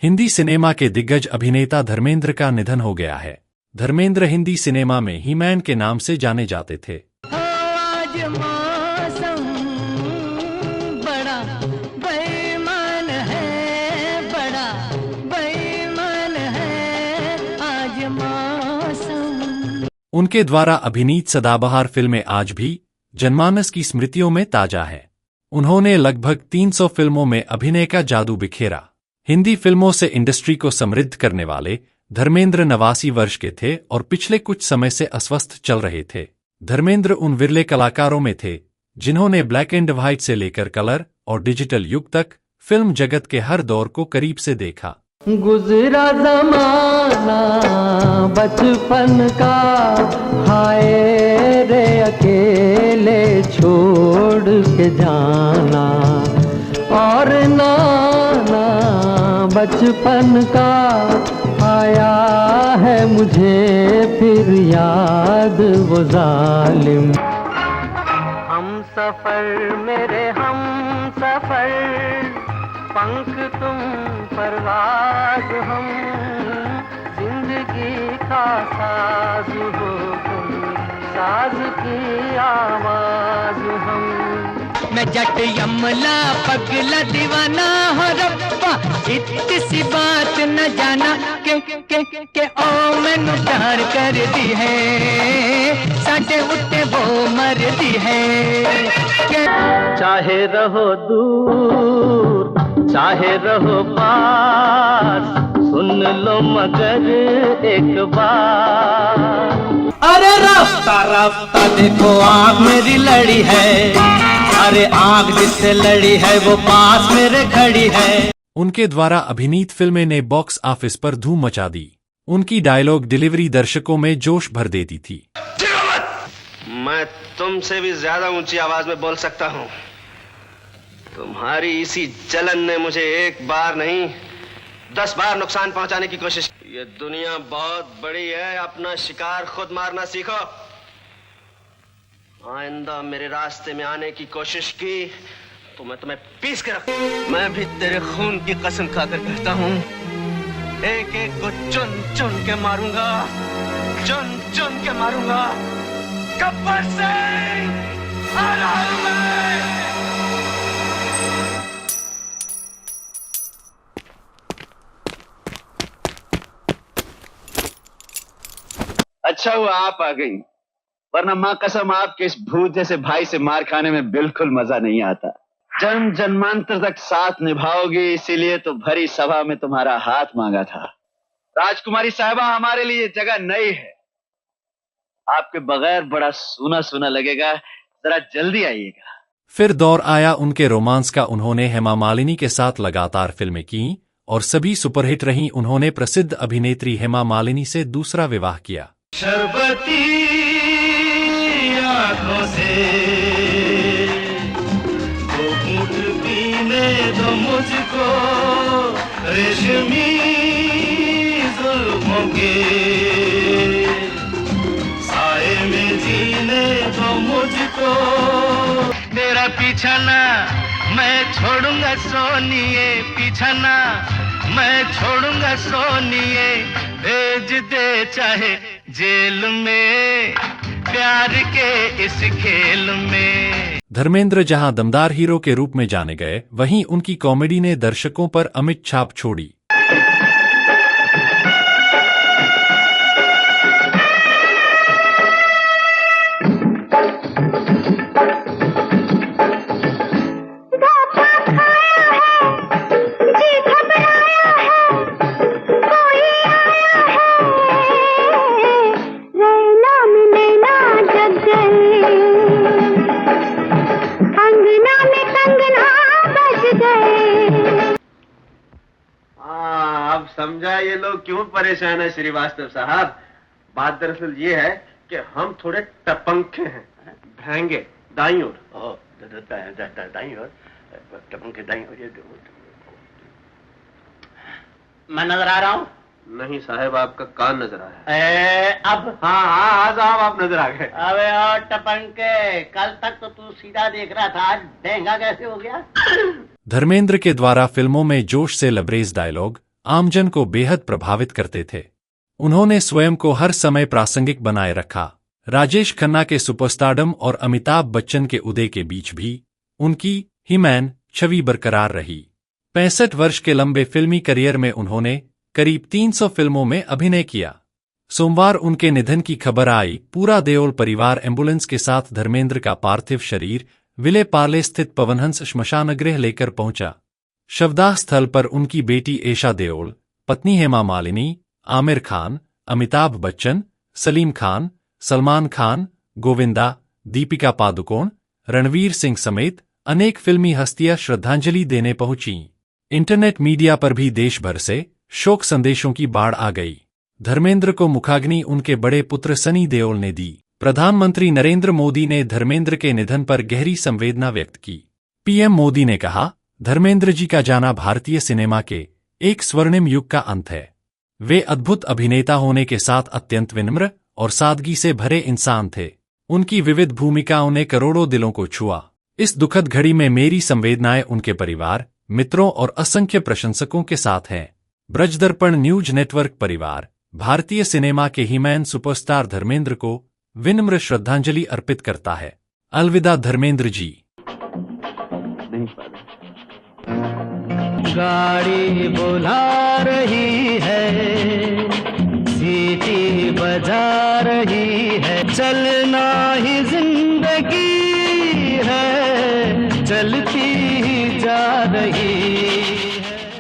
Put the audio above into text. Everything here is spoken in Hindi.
हिंदी सिनेमा के दिग्गज अभिनेता धर्मेंद्र का निधन हो गया है। धर्मेंद्र हिंदी सिनेमा में ही-मैन के नाम से जाने जाते थे। आज मौसम बड़ा बेईमान है, बड़ा बेईमान है आज मौसम। उनके द्वारा अभिनीत सदाबहार फिल्में आज भी जनमानस की स्मृतियों में ताजा है। उन्होंने लगभग 300 फिल्मों में अभिनय का जादू बिखेरा। हिंदी फिल्मों से इंडस्ट्री को समृद्ध करने वाले धर्मेंद्र 89 वर्ष के थे और पिछले कुछ समय से अस्वस्थ चल रहे थे। धर्मेंद्र उन विरले कलाकारों में थे जिन्होंने ब्लैक एंड व्हाइट से लेकर कलर और डिजिटल युग तक फिल्म जगत के हर दौर को करीब से देखा। गुजरा जमाना बचपन का, हाय रे अकेले छोड़ के जाना, और नाना बचपन का आया है मुझे फिर याद वो जालिम। हम सफर मेरे हम सफर, पंख तुम परवाज़ हम, जिंदगी का साज हो तुम, साज की आवाज हम। मैं जट यमला पगला दीवाना हो रब्बा, इतनी सी बात न जाना के ओ मैनू प्यार कर दी है, साडे उत्ते वो मर दी है। चाहे रहो दूर चाहे रहो पास, सुन लो मगर एक बार। अरे रास्ता रास्ता देखो आँख मेरी लड़ी है, अरे आँख जिससे लड़ी है वो पास मेरे खड़ी है। उनके द्वारा अभिनीत फिल्में ने बॉक्स ऑफिस पर धूम मचा दी। उनकी डायलॉग डिलीवरी दर्शकों में जोश भर देती थी। मैं तुमसे भी ज्यादा ऊंची आवाज में बोल सकता हूँ। तुम्हारी इसी जलन ने मुझे एक बार नहीं 10 बार नुकसान पहुंचाने की कोशिश। ये दुनिया बहुत बड़ी है, अपना शिकार खुद मारना सीखो। आइंदा मेरे रास्ते में आने की कोशिश की तो मैं तुम्हें पीस के रखूं। मैं भी तेरे खून की कसम खाकर कहता हूँ, एक एक को चुन चुन के मारूंगा, चुन चुन के मारूंगा। गब्बर सिंह हर हर में। अच्छा हुआ आप आ गई, वरना माँ कसम आपके इस भूत जैसे भाई से मार खाने में बिल्कुल मजा नहीं आता। जन्म जन्मांतर तक साथ निभाओगी, इसीलिए तो भरी सभा में तुम्हारा हाथ मांगा था। राजकुमारी साहिबा, हमारे लिए जगह नई है, आपके बगैर बड़ा सूना सूना लगेगा, जरा जल्दी आइएगा। फिर दौर आया उनके रोमांस का। उन्होंने हेमा मालिनी के साथ लगातार फिल्में की और सभी सुपरहिट रहीं। उन्होंने प्रसिद्ध अभिनेत्री हेमा मालिनी से दूसरा विवाह किया। शरबती आंखों से दो घूंट पीने दो मुझको, रेशमी जुल्फों के साए में जीने दो मुझको। तेरा पीछा ना मैं छोड़ूंगा सोनिए, पीछा ना मैं छोड़ूंगा सोनिए, भेज दे चाहे जेल में, प्यार के इस खेल में। धर्मेंद्र जहां दमदार हीरो के रूप में जाने गए, वहीं उनकी कॉमेडी ने दर्शकों पर अमिट छाप छोड़ी। अब समझा ये लोग क्यों परेशान है श्रीवास्तव साहब। बात दरअसल ये है कि हम थोड़े टपंखे हैं, भैंगे दाईं ओर, दाईं ओर, टपंखे दाईं ओर। मैं नजर आ रहा हूँ? नहीं साहब, आपका कान नजर आया। अब हाँ साहब, आप नजर आ गए। अबे और टपंके, कल तक तो तू सीधा देख रहा था, आज डेंगा कैसे हो गया? धर्मेंद्र के द्वारा फिल्मों में जोश से लबरेज डायलॉग आमजन को बेहद प्रभावित करते थे। उन्होंने स्वयं को हर समय प्रासंगिक बनाए रखा। राजेश खन्ना के सुपरस्टारडम और अमिताभ बच्चन के उदय के बीच भी उनकी ही-मैन छवि बरकरार रही। 65 वर्ष के लंबे फिल्मी करियर में उन्होंने करीब 300 फिल्मों में अभिनय किया। सोमवार उनके निधन की खबर आई। पूरा देओल परिवार एम्बुलेंस के साथ धर्मेंद्र का पार्थिव शरीर विले पार्ले स्थित पवनहंस श्मशानगृह लेकर पहुंचा। शवदाह स्थल पर उनकी बेटी एशा देओल, पत्नी हेमा मालिनी, आमिर खान, अमिताभ बच्चन, सलीम खान, सलमान खान, गोविंदा, दीपिका पादुकोण, रणवीर सिंह समेत अनेक फिल्मी हस्तियां श्रद्धांजलि देने पहुंचीं। इंटरनेट मीडिया पर भी देश भर से शोक संदेशों की बाढ़ आ गई। धर्मेंद्र को मुखाग्नि उनके बड़े पुत्र सनी देओल ने दी। प्रधानमंत्री नरेंद्र मोदी ने धर्मेंद्र के निधन पर गहरी संवेदना व्यक्त की। पीएम मोदी ने कहा, धर्मेंद्र जी का जाना भारतीय सिनेमा के एक स्वर्णिम युग का अंत है। वे अद्भुत अभिनेता होने के साथ अत्यंत विनम्र और सादगी से भरे इंसान थे। उनकी विविध भूमिकाओं ने करोड़ों दिलों को छुआ। इस दुखद घड़ी में मेरी संवेदनाएं उनके परिवार, मित्रों और असंख्य प्रशंसकों के साथ हैं। ब्रजदर्पण न्यूज नेटवर्क परिवार भारतीय सिनेमा के ही-मैन सुपरस्टार धर्मेंद्र को विनम्र श्रद्धांजलि अर्पित करता है। अलविदा धर्मेंद्र जी। गाड़ी बुला